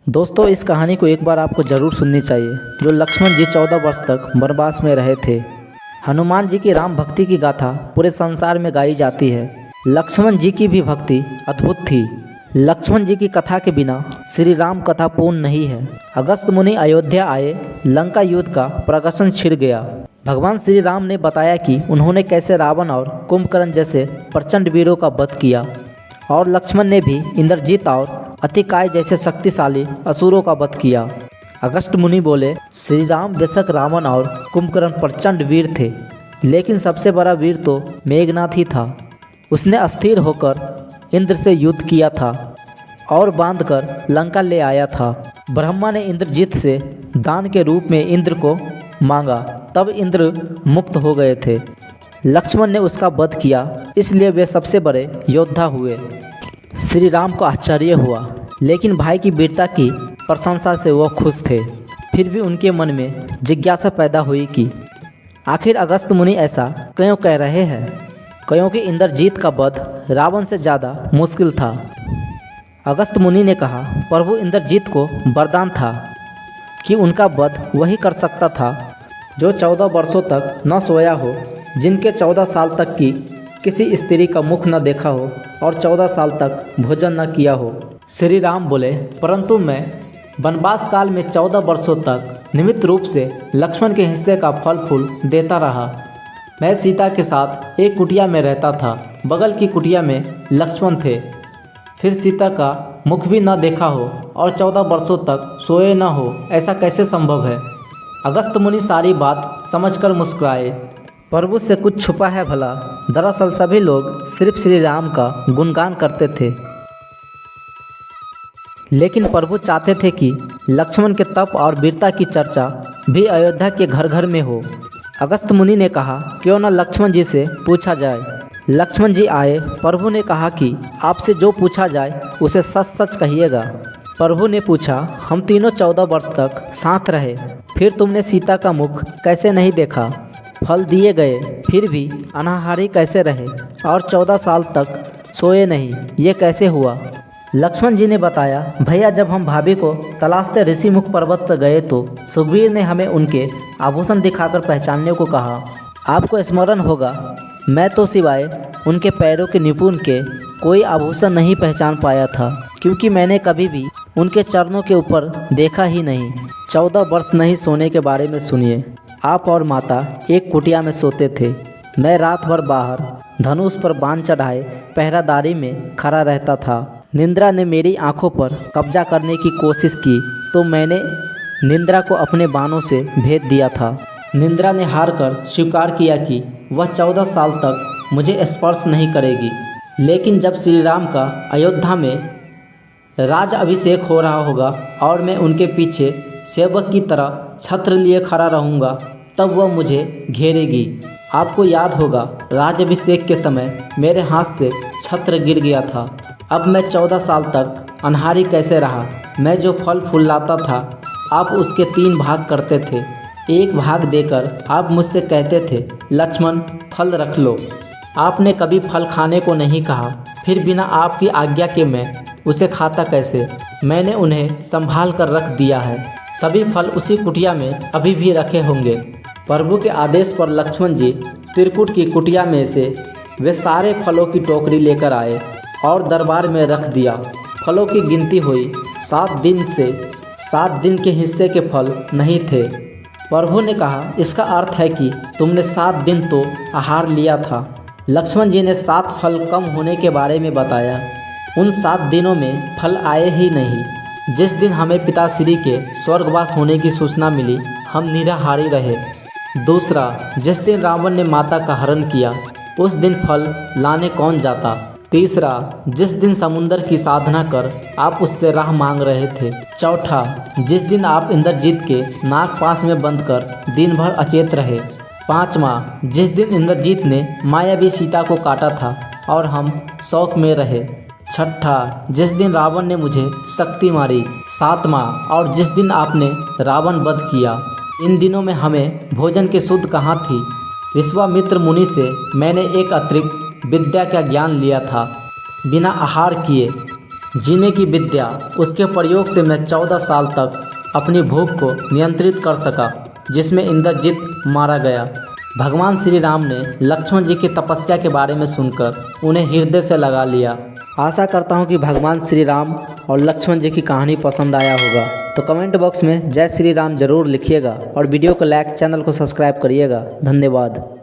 दोस्तों, इस कहानी को एक बार आपको ज़रूर सुननी चाहिए। जो लक्ष्मण जी 14 वर्ष तक वनवास में रहे थे। हनुमान जी की राम भक्ति की गाथा पूरे संसार में गाई जाती है। लक्ष्मण जी की भी भक्ति अद्भुत थी। लक्ष्मण जी की कथा के बिना श्री राम कथा पूर्ण नहीं है। अगस्त मुनि अयोध्या आए, लंका युद्ध का प्रकाशन छिड़ गया। भगवान श्री राम ने बताया कि उन्होंने कैसे रावण और कुंभकर्ण जैसे प्रचंड वीरों का वध किया, और लक्ष्मण ने भी इंद्रजीत और अतिकाय जैसे शक्तिशाली असुरों का वध किया। अगस्त मुनि बोले, श्री राम बेशक रावण और कुंभकर्ण प्रचंड वीर थे, लेकिन सबसे बड़ा वीर तो मेघनाथ ही था। उसने अस्थिर होकर इंद्र से युद्ध किया था और बांधकर लंका ले आया था। ब्रह्मा ने इंद्रजीत से दान के रूप में इंद्र को मांगा, तब इंद्र मुक्त हो गए थे। लक्ष्मण ने उसका वध किया, इसलिए वे सबसे बड़े योद्धा हुए। श्री राम को आश्चर्य हुआ, लेकिन भाई की वीरता की प्रशंसा से वो खुश थे। फिर भी उनके मन में जिज्ञासा पैदा हुई कि आखिर अगस्त मुनि ऐसा क्यों कह रहे हैं, क्योंकि इंद्रजीत का वध रावण से ज़्यादा मुश्किल था। अगस्त मुनि ने कहा, प्रभु इंद्रजीत को वरदान था कि उनका वध वही कर सकता था जो 14 वर्षों तक न सोया हो, जिनके 14 साल तक की किसी स्त्री का मुख न देखा हो और 14 साल तक भोजन न किया हो। श्री राम बोले, परंतु मैं वनवास काल में 14 वर्षों तक निमित्त रूप से लक्ष्मण के हिस्से का फल फूल देता रहा। मैं सीता के साथ एक कुटिया में रहता था, बगल की कुटिया में लक्ष्मण थे। फिर सीता का मुख भी न देखा हो और 14 वर्षों तक सोए न हो, ऐसा कैसे संभव है। अगस्त मुनि सारी बात समझकर मुस्कुराए। प्रभु से कुछ छुपा है भला। दरअसल सभी लोग सिर्फ श्री राम का गुणगान करते थे, लेकिन प्रभु चाहते थे कि लक्ष्मण के तप और वीरता की चर्चा भी अयोध्या के घर घर में हो। अगस्त मुनि ने कहा, क्यों न लक्ष्मण जी से पूछा जाए। लक्ष्मण जी आए। प्रभु ने कहा कि आपसे जो पूछा जाए उसे सच सच कहिएगा। प्रभु ने पूछा, हम तीनों 14 वर्ष तक साथ रहे, फिर तुमने सीता का मुख कैसे नहीं देखा। फल दिए गए, फिर भी अनाहारी कैसे रहे और 14 साल तक सोए नहीं, ये कैसे हुआ। लक्ष्मण जी ने बताया, भैया जब हम भाभी को तलाशते ऋषिमुख पर्वत पर गए तो सुग्रीव ने हमें उनके आभूषण दिखाकर पहचानने को कहा। आपको स्मरण होगा, मैं तो सिवाय उनके पैरों के निपुण के कोई आभूषण नहीं पहचान पाया था, क्योंकि मैंने कभी भी उनके चरणों के ऊपर देखा ही नहीं। 14 वर्ष नहीं सोने के बारे में सुनिए। आप और माता एक कुटिया में सोते थे। मैं रात भर बाहर धनुष पर बाण चढ़ाए पहरादारी में खड़ा रहता था। निंद्रा ने मेरी आंखों पर कब्जा करने की कोशिश की तो मैंने निंद्रा को अपने बाणों से भेद दिया था। निंद्रा ने हार कर स्वीकार किया कि वह 14 साल तक मुझे स्पर्श नहीं करेगी। लेकिन जब श्री राम का अयोध्या में राज अभिषेक हो रहा होगा और मैं उनके पीछे सेवक की तरह छत्र लिए खड़ा रहूँगा, तब वह मुझे घेरेगी। आपको याद होगा, राजाभिषेक के समय मेरे हाथ से छत्र गिर गया था। अब मैं 14 साल तक अनहारी कैसे रहा। मैं जो फल फूल लाता था, आप उसके 3 भाग करते थे। एक भाग देकर आप मुझसे कहते थे, लक्ष्मण फल रख लो। आपने कभी फल खाने को नहीं कहा, फिर बिना आपकी आज्ञा के मैं उसे खाता कैसे। मैंने उन्हें संभाल कर रख दिया है। सभी फल उसी कुटिया में अभी भी रखे होंगे। प्रभु के आदेश पर लक्ष्मण जी त्रिकुट की कुटिया में से वे सारे फलों की टोकरी लेकर आए और दरबार में रख दिया। फलों की गिनती हुई, 7 दिन के हिस्से के फल नहीं थे। प्रभु ने कहा, इसका अर्थ है कि तुमने 7 दिन तो आहार लिया था। लक्ष्मण जी ने 7 फल कम होने के बारे में बताया। उन 7 दिनों में फल आए ही नहीं। जिस दिन हमें पिताश्री के स्वर्गवास होने की सूचना मिली, हम निराहारी रहे। दूसरा, जिस दिन रावण ने माता का हरण किया, उस दिन फल लाने कौन जाता। तीसरा, जिस दिन समुंदर की साधना कर आप उससे राह मांग रहे थे। चौथा, जिस दिन आप इंद्रजीत के नाग पास में बंद कर दिन भर अचेत रहे। पाँचवा, जिस दिन इंद्रजीत ने मायावी सीता को काटा था और हम शौक में रहे। छठा, जिस दिन रावण ने मुझे शक्ति मारी। सातवां, और जिस दिन आपने रावण वध किया। इन दिनों में हमें भोजन की सुध कहाँ थी। विश्वामित्र मुनि से मैंने एक अतिरिक्त विद्या का ज्ञान लिया था। बिना आहार किए जीने की विद्या, उसके प्रयोग से मैं 14 साल तक अपनी भूख को नियंत्रित कर सका, जिसमें इंद्रजित मारा गया। भगवान श्री राम ने लक्ष्मण जी की तपस्या के बारे में सुनकर उन्हें हृदय से लगा लिया। आशा करता हूँ कि भगवान श्री राम और लक्ष्मण जी की कहानी पसंद आया होगा। तो कमेंट बॉक्स में जय श्री राम जरूर लिखिएगा और वीडियो को लाइक, चैनल को सब्सक्राइब करिएगा। धन्यवाद।